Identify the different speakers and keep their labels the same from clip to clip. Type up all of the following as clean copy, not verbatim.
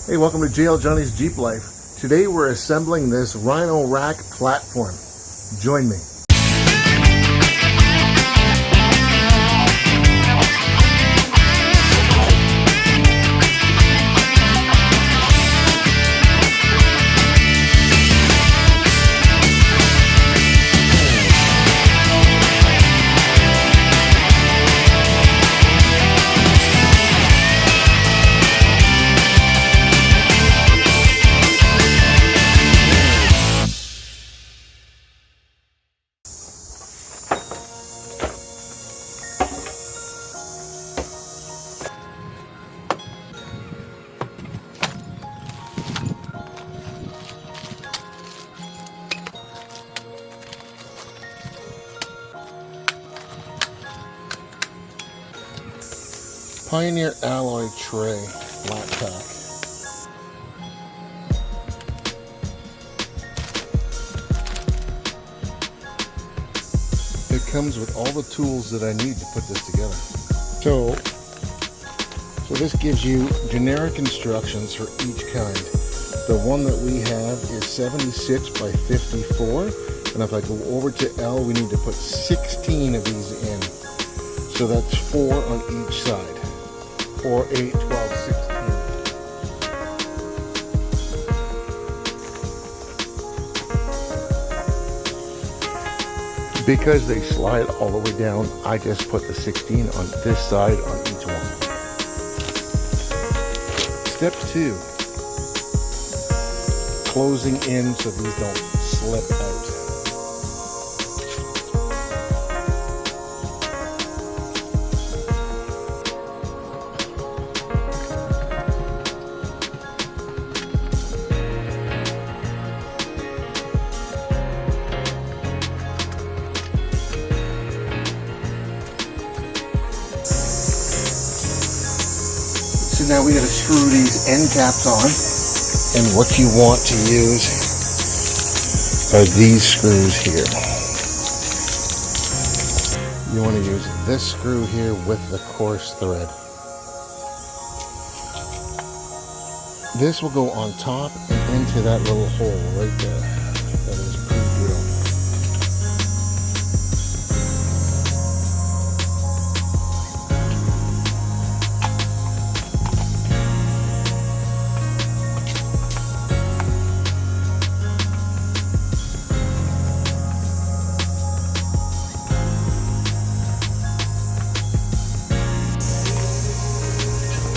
Speaker 1: Hey, welcome to JL Johnny's Jeep Life. Today we're assembling this Rhino Rack platform. Join me. Pioneer alloy tray, flat pack. It comes with all the tools that I need to put this together. So this gives you generic instructions for each kind. The one that we have is 76 by 54, and if I go over to L, we need to put 16 of these in. So that's 4 on each side. 4, 8, 12, 16. Because they slide all the way down, I just put the 16 on this side on each one. Step 2, closing in so these don't slip out. So now we got to screw these end caps on, and what you want to use are these screws here. You want to use this screw here with the coarse thread. This will go on top and into that little hole right there. That is pre-drilled.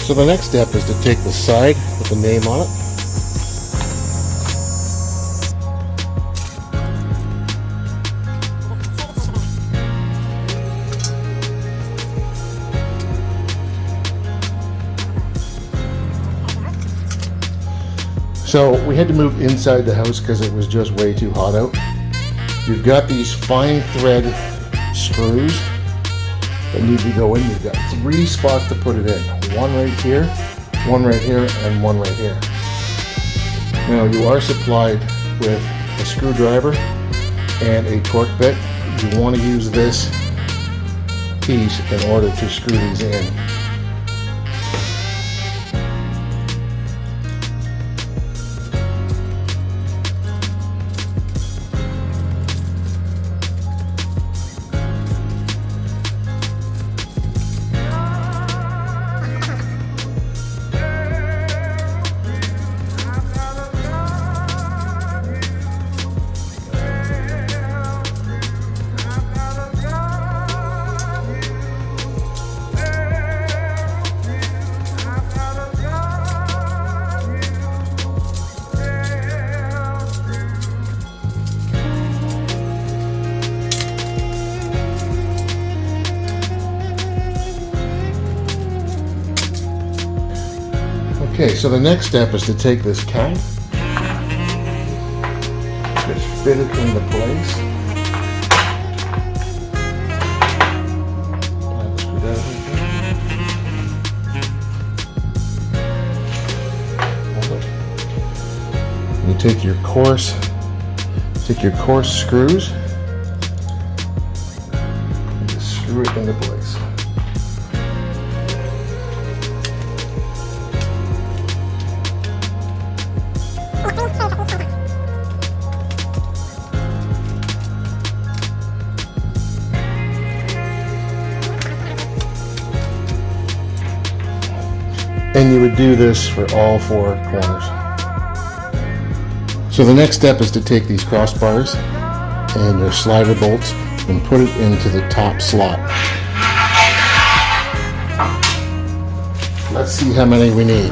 Speaker 1: So the next step is to take the side with the name on it. So we had to move inside the house because it was just way too hot out. You've got these fine thread screws that need to go in. You've got 3 spots to put it in. One right here, one right here, and one right here. Now you are supplied with a screwdriver and a torque bit. You want to use this piece in order to screw these in. Okay, so the next step is to take this cap, just fit it into place. You take your coarse screws and just screw it into place. And you would do this for all 4 corners. So the next step is to take these crossbars and your slider bolts and put it into the top slot. Let's see how many we need.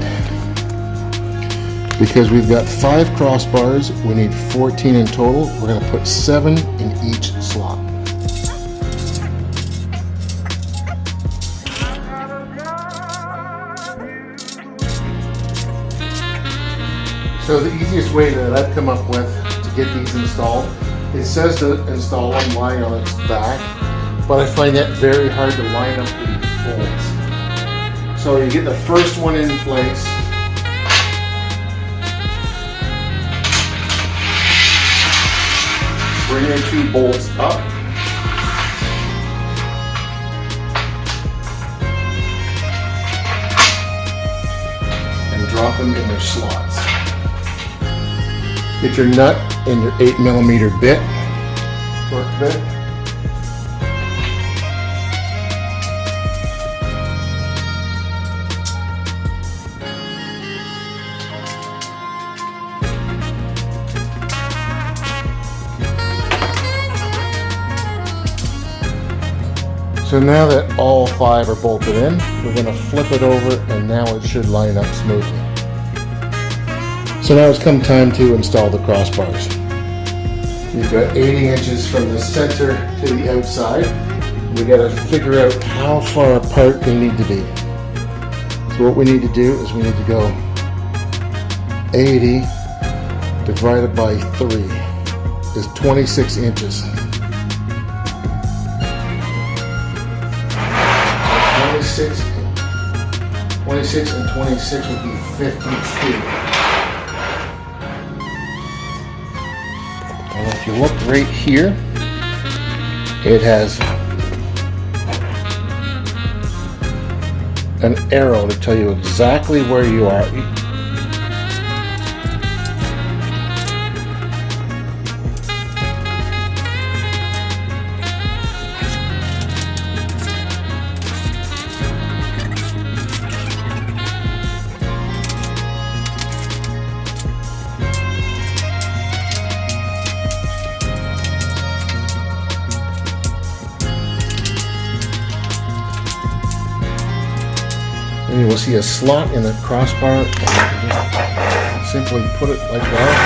Speaker 1: Because we've got 5 crossbars, we need 14 in total. We're going to put 7 in each slot. So the easiest way that I've come up with to get these installed, it says to install one lying on its back, but I find that very hard to line up the bolts. So you get the first one in place. Bring your 2 bolts up. And drop them in their slots. Get your nut and your 8mm bit, work bit. So now that all 5 are bolted in, we're going to flip it over and now it should line up smoothly. So now it's come time to install the crossbars. We've got 80 inches from the center to the outside. We got to figure out how far apart they need to be. So what we need to do is we need to go 80 divided by 3 is 26 inches. 26 and 26 would be 52. And if you look right here, it has an arrow to tell you exactly where you are. And you will see a slot in the crossbar, and you can just simply put it like that,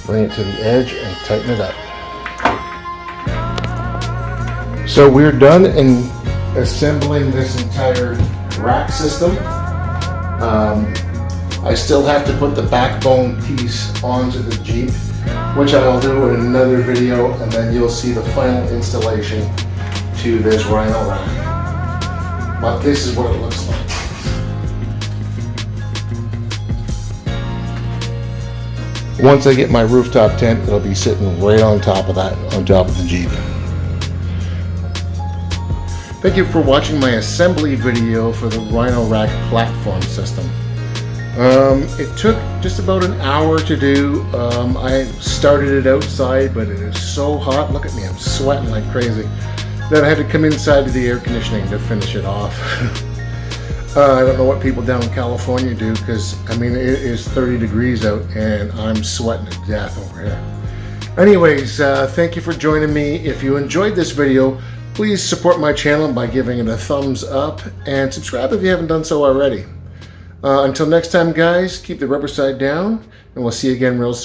Speaker 1: bring it to the edge and tighten it up. So we're done in assembling this entire rack system. I still have to put the backbone piece onto the Jeep, which I'll do in another video, and then you'll see the final installation to this Rhino Rack. But this is what it looks like. Once I get my rooftop tent, it'll be sitting right on top of that, on top of the Jeep. Thank you for watching my assembly video for the Rhino Rack platform system. It took just about an hour to do. I started it outside, but it is so hot. Look at me, I'm sweating like crazy. Then I had to come inside to the air conditioning to finish it off. I don't know what people down in California do, because I mean it is 30 degrees out and I'm sweating to death over here. Anyways, thank you for joining me. If you enjoyed this video, please support my channel by giving it a thumbs up and subscribe if you haven't done so already. Until next time guys, keep the rubber side down and we'll see you again real soon.